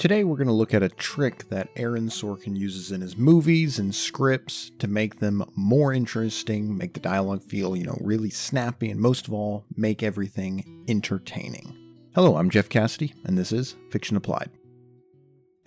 Today we're going to look at a trick that Aaron Sorkin uses in his movies and scripts to make them more interesting, make the dialogue feel, really snappy, and most of all, make everything entertaining. Hello, I'm Jeff Cassidy, and this is Fiction Applied.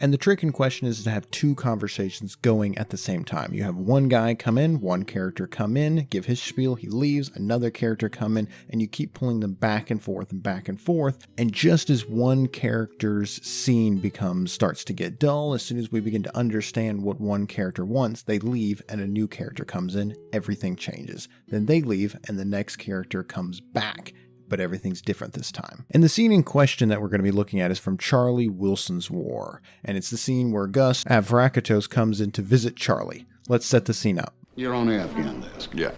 And the trick in question is to have two conversations going at the same time. You have one guy come in, one character come in, give his spiel, he leaves, another character come in, and you keep pulling them back and forth and back and forth. And just as one character's scene starts to get dull, as soon as we begin to understand what one character wants, they leave and a new character comes in, everything changes. Then they leave and the next character comes back, but everything's different this time. And the scene in question that we're going to be looking at is from Charlie Wilson's War, and it's the scene where Gus Avrakatos comes in to visit Charlie. Let's set the scene up. You're on the Afghan desk. Yeah.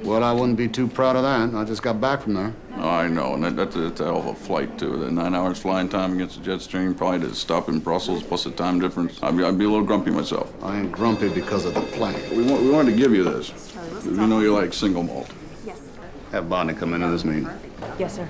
Well, I wouldn't be too proud of that. I just got back from there. Oh, I know, and that's a hell of a flight, too. The 9 hours flying time against the jet stream, probably to stop in Brussels, plus the time difference. I'd be a little grumpy myself. I ain't grumpy because of the plane. We wanted to give you this. We know you like single malt. Yes. Have Bonnie come into this meeting. Yes, sir.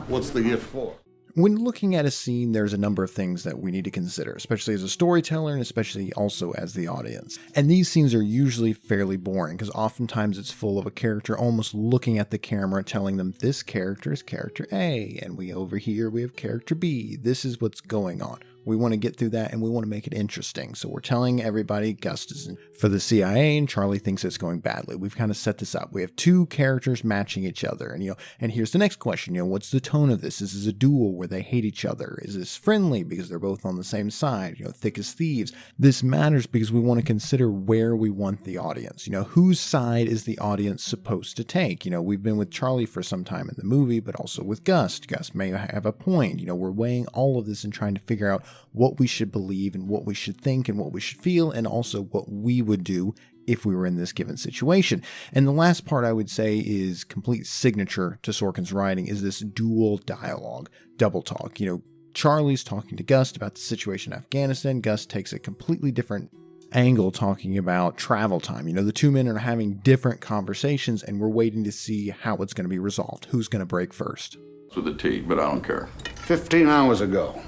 What's the gift for? When looking at a scene, there's a number of things that we need to consider, especially as a storyteller and especially also as the audience. And these scenes are usually fairly boring because oftentimes it's full of a character almost looking at the camera telling them this character is character A and over here we have character B. This is what's going on. We want to get through that and we want to make it interesting. So we're telling everybody Gus is for the CIA and Charlie thinks it's going badly. We've kind of set this up. We have two characters matching each other. And here's the next question. What's the tone of this? Is this a duel where they hate each other? Is this friendly because they're both on the same side? Thick as thieves. This matters because we want to consider where we want the audience. Whose side is the audience supposed to take? We've been with Charlie for some time in the movie, but also with Gus. Gus may have a point. We're weighing all of this and trying to figure out what we should believe and what we should think and what we should feel, and also what we would do if we were in this given situation. And the last part I would say is complete signature to Sorkin's writing is this dual dialogue, double talk. Charlie's talking to Gus about the situation in Afghanistan. Gus takes a completely different angle talking about travel time. The two men are having different conversations and we're waiting to see how it's going to be resolved. Who's going to break first? It's with a T, but I don't care. 15 hours ago,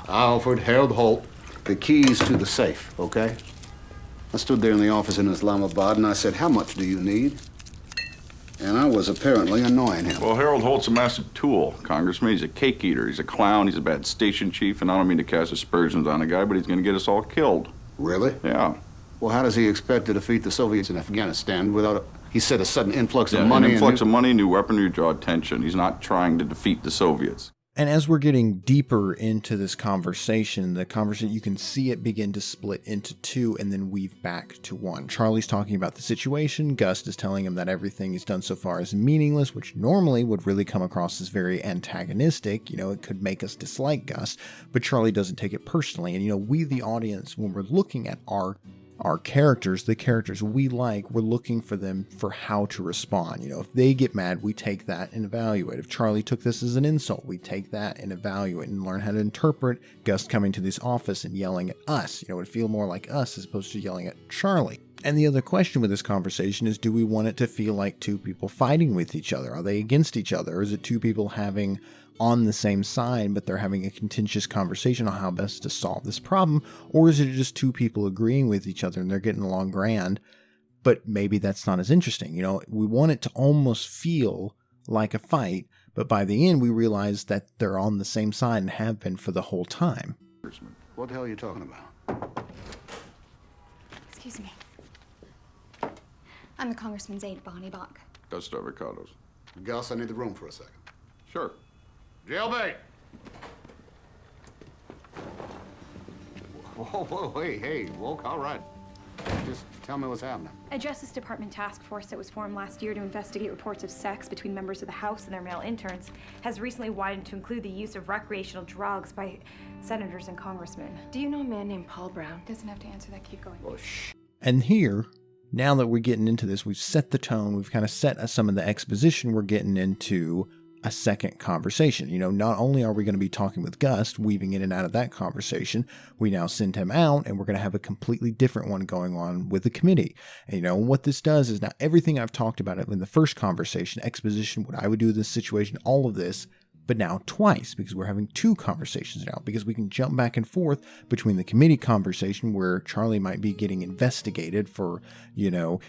I offered Harold Holt the keys to the safe, okay? I stood there in the office in Islamabad and I said, how much do you need? And I was apparently annoying him. Well, Harold Holt's a massive tool, Congressman. He's a cake eater. He's a clown. He's a bad station chief. And I don't mean to cast aspersions on a guy, but he's going to get us all killed. Really? Yeah. Well, how does he expect to defeat the Soviets in Afghanistan without, he said, a sudden influx of money? An influx of money, new weaponry, draw attention. He's not trying to defeat the Soviets. And as we're getting deeper into this conversation, you can see it begin to split into two and then weave back to one. Charlie's talking about the situation. Gus is telling him that everything he's done so far is meaningless, which normally would really come across as very antagonistic. It could make us dislike Gus, but Charlie doesn't take it personally. And, we, the audience, when we're looking at our characters, the characters we like, we're looking for them for how to respond. If they get mad, we take that and evaluate. If Charlie took this as an insult, we take that and evaluate and learn how to interpret Gus coming to this office and yelling at us. It would feel more like us as opposed to yelling at Charlie. And the other question with this conversation is, do we want it to feel like two people fighting with each other? Are they against each other? Or is it two people having on the same side, but they're having a contentious conversation on how best to solve this problem? Or is it just two people agreeing with each other and they're getting along grand, but maybe that's not as interesting? We want it to almost feel like a fight, but by the end we realize that they're on the same side and have been for the whole time. What the hell are you talking about? Excuse me. I'm the Congressman's aide, Bonnie Bach. Gus Avocados. Gus, I need the room for a second. Sure. Jailbait! Whoa, hey, woke, all right. Just tell me what's happening. A Justice Department task force that was formed last year to investigate reports of sex between members of the House and their male interns has recently widened to include the use of recreational drugs by senators and congressmen. Do you know a man named Paul Brown? Doesn't have to answer that. Keep going. Well, shh. And here, now that we're getting into this, we've set the tone, we've kind of set some of the exposition, we're getting into a second conversation. Not only are we going to be talking with Gus, weaving in and out of that conversation, we now send him out and we're going to have a completely different one going on with the committee. And what this does is now everything I've talked about in the first conversation, exposition, what I would do in this situation, all of this but now twice, because we're having two conversations now, because we can jump back and forth between the committee conversation where Charlie might be getting investigated for,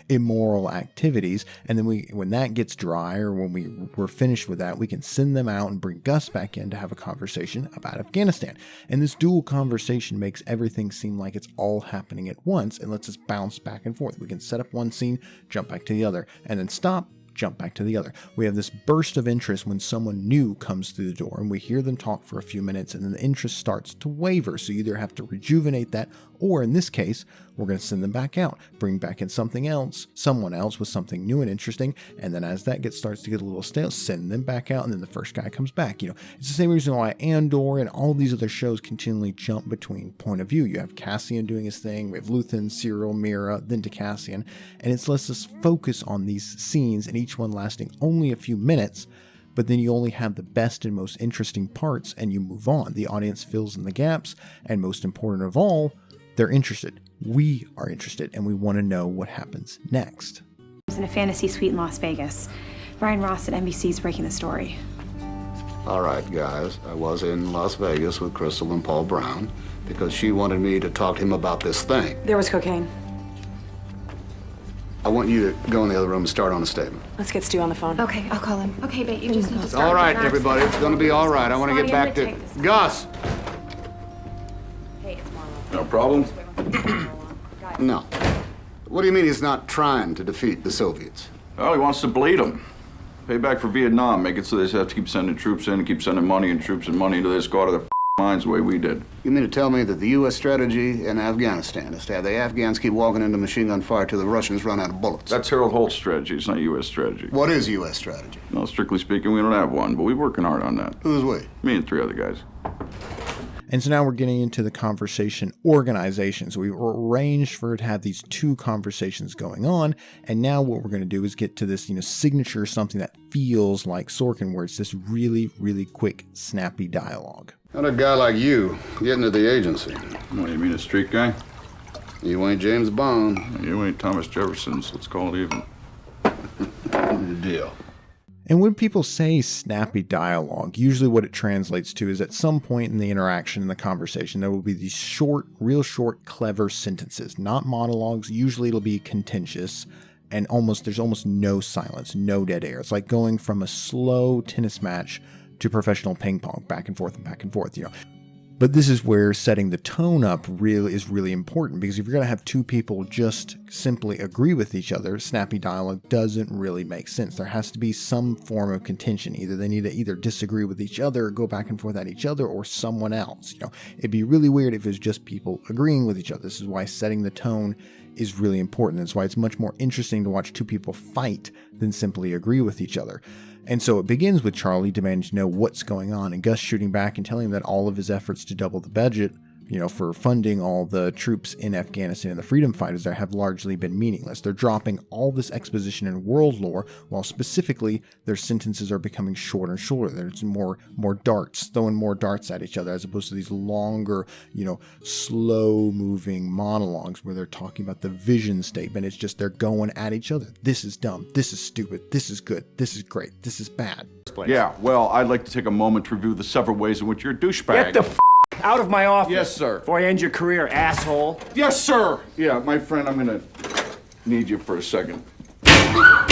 immoral activities, and then when that gets dry, or when we're finished with that, we can send them out and bring Gus back in to have a conversation about Afghanistan. And this dual conversation makes everything seem like it's all happening at once and lets us bounce back and forth. We can set up one scene, jump back to the other, and then stop, jump back to the other. We have this burst of interest when someone new comes through the door, and we hear them talk for a few minutes, and then the interest starts to waver. So you either have to rejuvenate that, or in this case, we're going to send them back out, bring back in something else, someone else with something new and interesting, and then as that starts to get a little stale, send them back out, and then the first guy comes back. It's the same reason why Andor and all these other shows continually jump between point of view. You have Cassian doing his thing, we have Luthen, Cyril, Mira, then to Cassian, and it lets us focus on these scenes, and each one lasting only a few minutes, but then you only have the best and most interesting parts, and you move on. The audience fills in the gaps, and most important of all, they're interested. We are interested, and we want to know what happens next. In a fantasy suite in Las Vegas. Brian Ross at NBC is breaking the story. All right, guys. I was in Las Vegas with Crystal and Paul Brown because she wanted me to talk to him about this thing. There was cocaine. I want you to go in the other room and start on a statement. Let's get Stu on the phone. Okay, I'll call him. Okay, but you just need to start. All right, with an everybody. It's going to be all right. I want to get back to... Gus! Hey, it's Marlo. No problem? No. What do you mean he's not trying to defeat the Soviets? Well, he wants to bleed them. Pay back for Vietnam. Make it so they just have to keep sending troops in and keep sending money and troops and money until they squat their minds the way we did. You mean to tell me that the U.S. strategy in Afghanistan is to have the Afghans keep walking into machine gun fire till the Russians run out of bullets? That's Harold Holt's strategy. It's not U.S. strategy. What is U.S. strategy? No, strictly speaking, we don't have one, but we're working hard on that. Who's we? Me and 3 other guys. And so now we're getting into the conversation organization. So we've arranged for it to have these two conversations going on. And now what we're going to do is get to this, signature, something that feels like Sorkin, where it's this really, really quick, snappy dialogue. How'd a guy like you get into the agency? What, you mean a street guy? You ain't James Bond. You ain't Thomas Jefferson, so let's call it even. Deal. And when people say snappy dialogue, usually what it translates to is at some point in the interaction, in the conversation, there will be these short, real short, clever sentences, not monologues. Usually it'll be contentious and there's almost no silence, no dead air. It's like going from a slow tennis match to professional ping pong, back and forth and back and forth, But this is where setting the tone up is really important, because if you're going to have two people just simply agree with each other, snappy dialogue doesn't really make sense. There has to be some form of contention. Either they need to either disagree with each other, or go back and forth at each other, or someone else. It'd be really weird if it was just people agreeing with each other. This is why setting the tone is really important. That's why it's much more interesting to watch two people fight than simply agree with each other. And so it begins with Charlie demanding to know what's going on, and Gus shooting back and telling him that all of his efforts to double the budget, for funding all the troops in Afghanistan and the freedom fighters there have largely been meaningless. They're dropping all this exposition and world lore, while specifically their sentences are becoming shorter and shorter. There's more darts, throwing more darts at each other, as opposed to these longer, slow moving monologues where they're talking about the vision statement. It's just they're going at each other. This is dumb. This is stupid. This is good. This is great. This is bad. Yeah, well, I'd like to take a moment to review the several ways in which you're a douchebag. Get the out of my office. Yes, sir. Before I end your career, asshole. Yes, sir. Yeah, my friend, I'm gonna need you for a second. God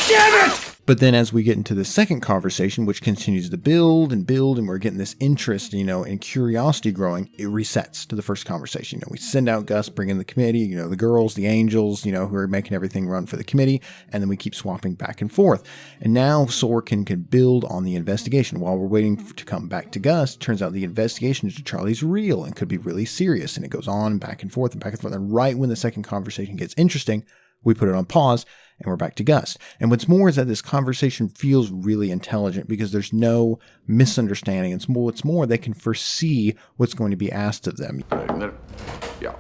damn it! But then as we get into the second conversation, which continues to build, and we're getting this interest, and curiosity growing, it resets to the first conversation. We send out Gus, bring in the committee, the girls, the angels, who are making everything run for the committee, and then we keep swapping back and forth. And now Sorkin can build on the investigation. While we're waiting to come back to Gus, turns out the investigation into Charlie's real and could be really serious, and it goes on back and forth and back and forth. And right when the second conversation gets interesting, we put it on pause, and we're back to Gus. And what's more is that this conversation feels really intelligent, because there's no misunderstanding. What's more, they can foresee what's going to be asked of them. Yeah.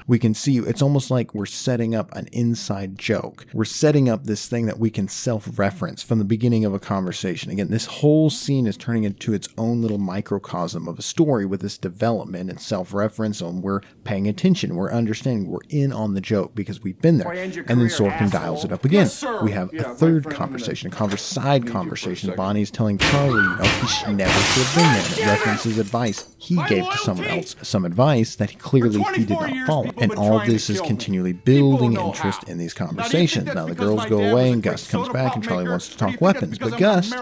We can see it's almost like we're setting up an inside joke. We're setting up this thing that we can self-reference from the beginning of a conversation. Again, this whole scene is turning into its own little microcosm of a story with this development and self-reference, and we're paying attention, we're understanding, we're in on the joke because we've been there. And then Sorkin dials it up again. We have a third conversation, a side conversation. Bonnie's telling Charlie, he should never should have been there. It references advice he gave to someone else, some advice that clearly he did not follow. And all this is continually building interest in these conversations. Now the girls go away and Gus comes back and Charlie wants to talk weapons, but Gus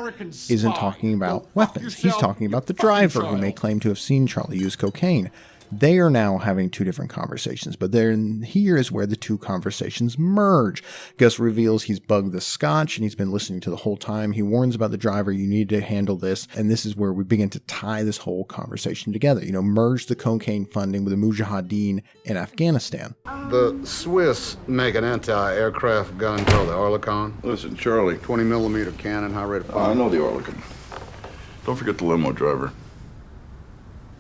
isn't talking about weapons. He's talking about the driver who may claim to have seen Charlie use cocaine. They are now having two different conversations, but then here is where the two conversations merge. Gus reveals he's bugged the scotch and he's been listening to the whole time. He warns about the driver, you need to handle this. And this is where we begin to tie this whole conversation together. Merge the cocaine funding with the Mujahideen in Afghanistan. The Swiss make an anti-aircraft gun called the Oerlikon. Listen, Charlie. 20mm cannon, high rate of fire. I know the Oerlikon. Don't forget the limo driver.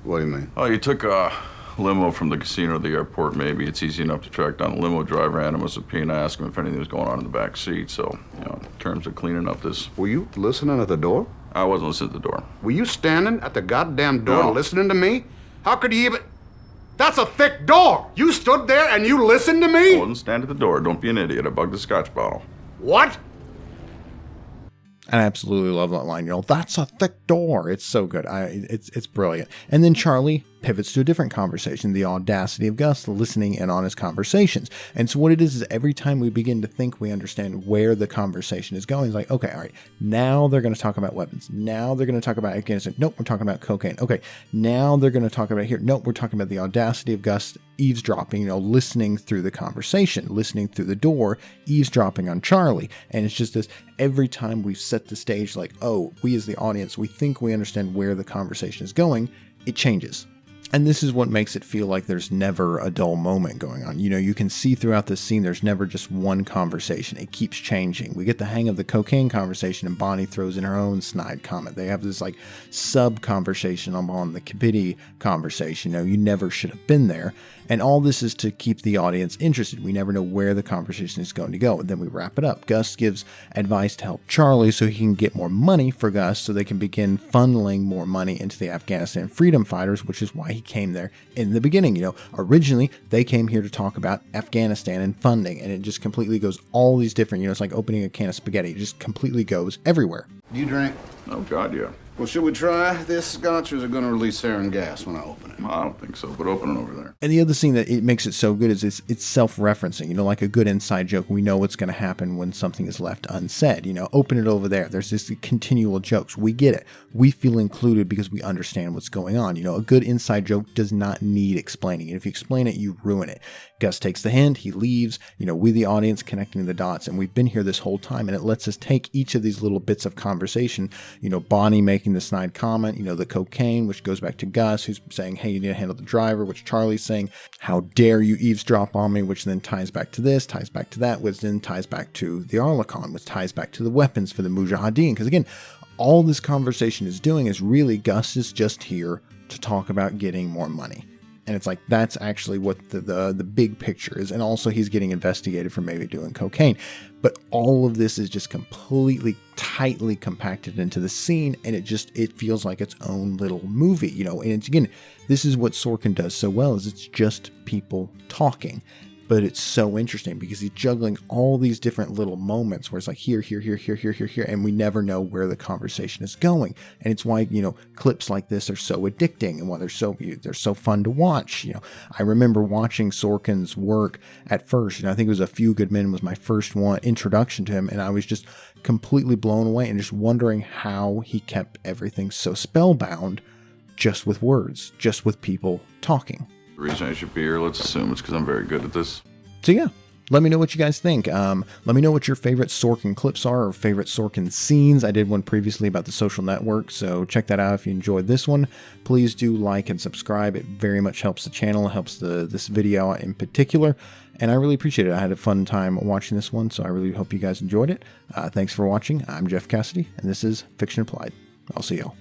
What do you mean? Oh, you took a limo from the casino to the airport, maybe. It's easy enough to track down the limo driver, hand him a subpoena, ask him if anything was going on in the back seat. So, in terms of cleaning up this... Were you listening at the door? I wasn't listening at the door. Were you standing at the goddamn door No. listening to me? How could you even... That's a thick door! You stood there and you listened to me? I wasn't standing at the door. Don't be an idiot. I bugged the scotch bottle. What? And I absolutely love that line. That's a thick door. It's so good. It's brilliant. And then Charlie pivots to a different conversation, the audacity of Gus listening in on his conversations. And so what it is every time we begin to think we understand where the conversation is going, it's like, okay, all right, now they're going to talk about weapons. Now they're going to talk about Afghanistan. Nope, we're talking about cocaine. Okay, now they're going to talk about here. Nope, we're talking about the audacity of Gus eavesdropping, listening through the conversation, listening through the door, eavesdropping on Charlie. And it's just this, every time we've set the stage like, oh, we as the audience, we think we understand where the conversation is going, it changes. And this is what makes it feel like there's never a dull moment going on. You can see throughout this scene, there's never just one conversation. It keeps changing. We get the hang of the cocaine conversation and Bonnie throws in her own snide comment. They have this sub conversation on the Kibiti conversation. You never should have been there. And all this is to keep the audience interested. We never know where the conversation is going to go. And then we wrap it up. Gus gives advice to help Charlie so he can get more money for Gus so they can begin funneling more money into the Afghanistan freedom fighters, which is why he came there in the beginning. Originally they came here to talk about Afghanistan and funding, and it just completely goes all these different, it's like opening a can of spaghetti. It just completely goes everywhere. Do you drink? Oh, God, yeah. Well, should we try this scotch, or is it going to release sarin gas when I open it? I don't think so, but open it over there. And the other thing that it makes it so good is it's self-referencing, like a good inside joke. We know what's going to happen when something is left unsaid. Open it over there. There's this continual jokes. We get it. We feel included because we understand what's going on. A good inside joke does not need explaining. And if you explain it, you ruin it. Gus takes the hint. He leaves. We, the audience, connecting the dots. And we've been here this whole time. And it lets us take each of these little bits of conversation. Bonnie making the snide comment, the cocaine, which goes back to Gus, who's saying, hey, you need to handle the driver, which Charlie's saying, how dare you eavesdrop on me, which then ties back to this, ties back to that, which then ties back to the Oerlikon, which ties back to the weapons for the Mujahideen. Because again, all this conversation is doing is really Gus is just here to talk about getting more money. And it's like, that's actually what the big picture is. And also he's getting investigated for maybe doing cocaine. But all of this is just completely tightly compacted into the scene. And it feels like its own little movie, and it's, again, this is what Sorkin does so well, is it's just people talking. But it's so interesting because he's juggling all these different little moments where it's like here, and we never know where the conversation is going. And it's why, clips like this are so addicting and why they're so fun to watch. I remember watching Sorkin's work at first, I think it was A Few Good Men was my first introduction to him, and I was just completely blown away and just wondering how he kept everything so spellbound just with words, just with people talking. The reason I should be here, let's assume it's because I'm very good at this. So yeah, let me know what you guys think. Let me know what your favorite Sorkin clips are or favorite Sorkin scenes. I did one previously about The Social Network, so check that out if you enjoyed this one. Please do like and subscribe. It very much helps the channel, helps this video in particular, and I really appreciate it. I had a fun time watching this one, so I really hope you guys enjoyed it. Thanks for watching. I'm Jeff Cassidy, and this is Fiction Applied. I'll see y'all.